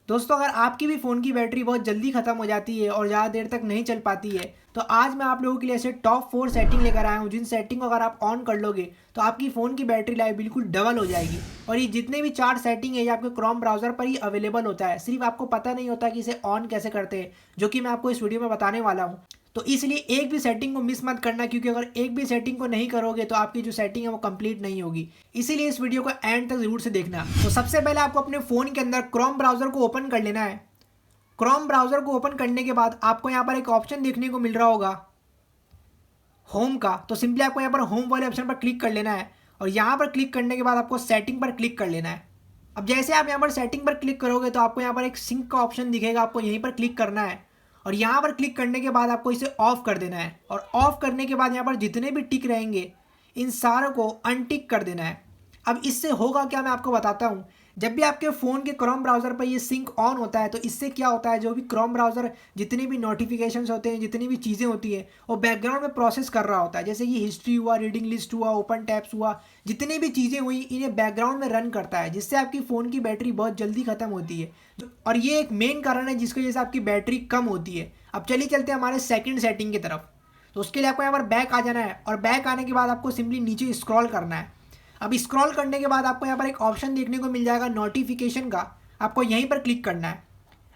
दोस्तों अगर आपकी भी फ़ोन की बैटरी बहुत जल्दी ख़त्म हो जाती है और ज़्यादा देर तक नहीं चल पाती है तो आज मैं आप लोगों के लिए ऐसे टॉप 4 सेटिंग लेकर आया हूँ जिन सेटिंग को अगर आप ऑन कर लोगे तो आपकी फ़ोन की बैटरी लाइफ बिल्कुल डबल हो जाएगी। और ये जितने भी 4 सेटिंग है ये आपके क्रोम ब्राउज़र पर ही अवेलेबल होता है, सिर्फ आपको पता नहीं होता कि इसे ऑन कैसे करते हैं, जो कि मैं आपको इस वीडियो में बताने वाला हूँ। तो इसलिए एक भी सेटिंग को मिस मत करना, क्योंकि अगर एक भी सेटिंग को नहीं करोगे तो आपकी जो सेटिंग है वो कंप्लीट नहीं होगी। इसीलिए इस वीडियो को एंड तक जरूर से देखना। तो सबसे पहले आपको अपने फ़ोन के अंदर क्रोम ब्राउज़र को ओपन कर लेना है। क्रोम ब्राउज़र को ओपन करने के बाद आपको यहाँ पर एक ऑप्शन देखने को मिल रहा होगा होम का। तो सिंपली आपको यहाँ पर होम वाले ऑप्शन पर क्लिक कर लेना है और यहाँ पर क्लिक करने के बाद आपको सेटिंग पर क्लिक कर लेना है। अब जैसे आप यहाँ पर सेटिंग पर क्लिक करोगे तो आपको यहाँ पर एक सिंक का ऑप्शन दिखेगा, आपको यहीं पर क्लिक करना है और यहाँ पर क्लिक करने के बाद आपको इसे ऑफ कर देना है। और ऑफ करने के बाद यहाँ पर जितने भी टिक रहेंगे इन सारों को अनटिक कर देना है। अब इससे होगा क्या मैं आपको बताता हूँ। जब भी आपके फ़ोन के क्रोम ब्राउज़र पर ये सिंक ऑन होता है तो इससे क्या होता है, जो भी क्रोम ब्राउज़र जितनी भी नोटिफिकेशंस होते हैं, जितनी भी चीज़ें होती है वो बैकग्राउंड में प्रोसेस कर रहा होता है। जैसे कि हिस्ट्री हुआ, रीडिंग लिस्ट हुआ, ओपन टैब्स हुआ, जितनी भी चीज़ें हुई इन्हें बैकग्राउंड में रन करता है, जिससे आपकी फ़ोन की बैटरी बहुत जल्दी ख़त्म होती है। और ये एक मेन कारण है जिसकी वजह से आपकी बैटरी कम होती है। अब चलिए चलते हैं हमारे सेकंड सेटिंग की तरफ। तो उसके लिए आपको यहाँ पर बैक आ जाना है और बैक आने के बाद आपको सिंपली नीचे स्क्रॉल करना है। अब स्क्रॉल करने के बाद आपको यहाँ पर एक ऑप्शन देखने को मिल जाएगा नोटिफिकेशन का, आपको यहीं पर क्लिक करना है।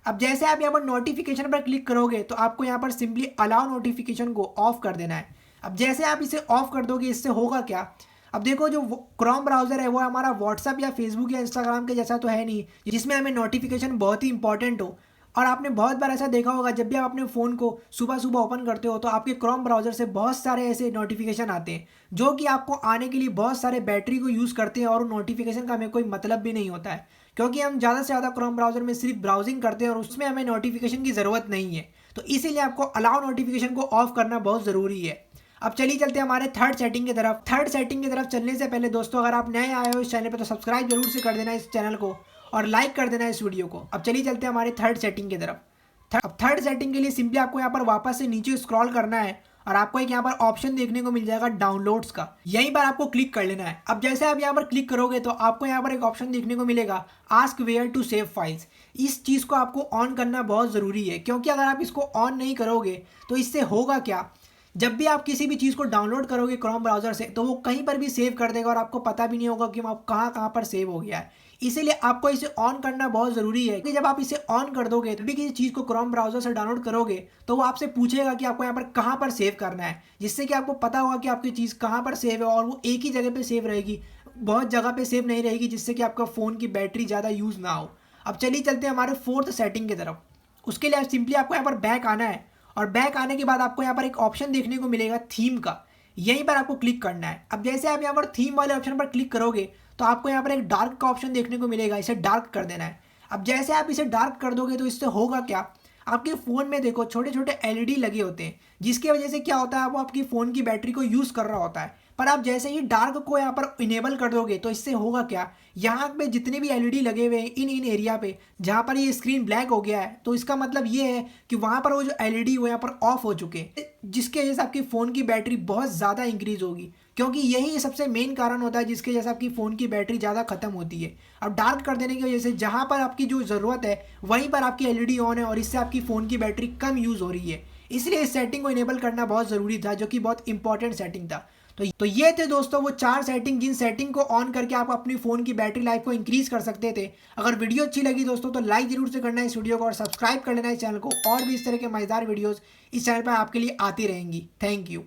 अब जैसे आप यहाँ पर नोटिफिकेशन पर क्लिक करोगे तो आपको यहाँ पर सिंपली अलाउ नोटिफिकेशन को ऑफ कर देना है। अब जैसे आप इसे ऑफ कर दोगे इससे होगा क्या। अब देखो जो क्रोम ब्राउज़र है वो हमारा व्हाट्सअप या फेसबुक या इंस्टाग्राम के जैसा तो है नहीं जिसमें हमें नोटिफिकेशन बहुत ही इंपॉर्टेंट हो। और आपने बहुत बार ऐसा देखा होगा, जब भी आप अपने फ़ोन को सुबह सुबह ओपन करते हो तो आपके क्रोम ब्राउज़र से बहुत सारे ऐसे नोटिफिकेशन आते हैं जो कि आपको आने के लिए बहुत सारे बैटरी को यूज़ करते हैं और नोटिफिकेशन का हमें कोई मतलब भी नहीं होता है, क्योंकि हम ज़्यादा से ज़्यादा क्रोम ब्राउज़र में सिर्फ ब्राउजिंग करते हैं और उसमें हमें नोटिफिकेशन की ज़रूरत नहीं है। तो इसीलिए आपको अलाउ नोटिफिकेशन को ऑफ करना बहुत ज़रूरी है। अब चलिए चलते हैं हमारे थर्ड सेटिंग की तरफ। थर्ड सेटिंग की तरफ चलने से पहले दोस्तों अगर आप नए आए हो इस चैनल पर तो सब्सक्राइब जरूर से कर देना इस चैनल को और लाइक कर देना इस वीडियो को। अब चलिए चलते हैं हमारे थर्ड सेटिंग की तरफ। अब थर्ड सेटिंग के लिए सिंपली आपको यहाँ पर वापस से नीचे स्क्रॉल करना है और आपको एक यहाँ पर ऑप्शन देखने को मिल जाएगा डाउनलोड्स का, यहीं पर आपको क्लिक कर लेना है। अब जैसे आप यहाँ पर क्लिक करोगे तो आपको यहाँ पर एक ऑप्शन देखने को मिलेगा ask where to save files. इस चीज़ को आपको ऑन करना बहुत ज़रूरी है, क्योंकि अगर आप इसको ऑन नहीं करोगे तो इससे होगा क्या, जब भी आप किसी भी चीज़ को डाउनलोड करोगे क्रोम ब्राउज़र से तो वो कहीं पर भी सेव कर देगा और आपको पता भी नहीं होगा कि वो कहाँ कहाँ पर सेव हो गया है। इसीलिए आपको इसे ऑन करना बहुत ज़रूरी है कि जब आप इसे ऑन कर दोगे तो भी किसी चीज़ को क्रोम ब्राउज़र से डाउनलोड करोगे तो वो आपसे पूछेगा कि आपको यहाँ पर कहाँ पर सेव करना है, जिससे कि आपको पता होगा कि आपकी चीज़ कहाँ पर सेव है और वो एक ही जगह पर सेव रहेगी, बहुत जगह पर सेव नहीं रहेगी, जिससे कि आपका फ़ोन की बैटरी ज़्यादा यूज़ ना हो। अब चलिए चलते हैं हमारे फोर्थ सेटिंग की तरफ। उसके लिए सिंपली आपको यहाँ पर बैक आना है और बैक आने के बाद आपको यहाँ पर एक ऑप्शन देखने को मिलेगा थीम का, यहीं पर आपको क्लिक करना है। अब जैसे आप यहाँ पर थीम वाले ऑप्शन पर क्लिक करोगे तो आपको यहाँ पर एक डार्क का ऑप्शन देखने को मिलेगा, इसे डार्क कर देना है। अब जैसे आप इसे डार्क कर दोगे तो इससे होगा क्या, आपके फ़ोन में देखो छोटे छोटे एलईडी लगे होते हैं जिसकी वजह से क्या होता है वो आपकी फ़ोन की बैटरी को यूज़ कर रहा होता है। पर आप जैसे ही डार्क को यहाँ पर इनेबल कर दोगे तो इससे होगा क्या, यहाँ पे जितने भी एलईडी लगे हुए हैं इन एरिया पे जहाँ पर ये स्क्रीन ब्लैक हो गया है तो इसका मतलब ये है कि वहाँ पर वो जो एलईडी वो यहाँ पर ऑफ हो चुके हैं, जिसकी वजह से आपकी फ़ोन की बैटरी बहुत ज़्यादा इंक्रीज़ होगी, क्योंकि यही सबसे मेन कारण होता है जिसके वजह से आपकी फ़ोन की बैटरी ज़्यादा ख़त्म होती है। अब डार्क कर देने की वजह से जहाँ पर आपकी जो ज़रूरत है वहीं पर आपकी एलईडी ऑन है और इससे आपकी फ़ोन की बैटरी कम यूज़ हो रही है। इसलिए इस सेटिंग को इनेबल करना बहुत ज़रूरी था, जो कि बहुत इंपॉर्टेंट सेटिंग था। तो ये थे दोस्तों वो 4 सेटिंग जिन सेटिंग को ऑन करके आप अपनी फ़ोन की बैटरी लाइफ को इंक्रीज़ कर सकते थे। अगर वीडियो अच्छी लगी दोस्तों तो लाइक जरूर से करना है इस वीडियो को और सब्सक्राइब कर लेना है इस चैनल को, और भी इस तरह के मज़ेदार वीडियोज़ इस चैनल पर आपके लिए आती रहेंगी। Thank you.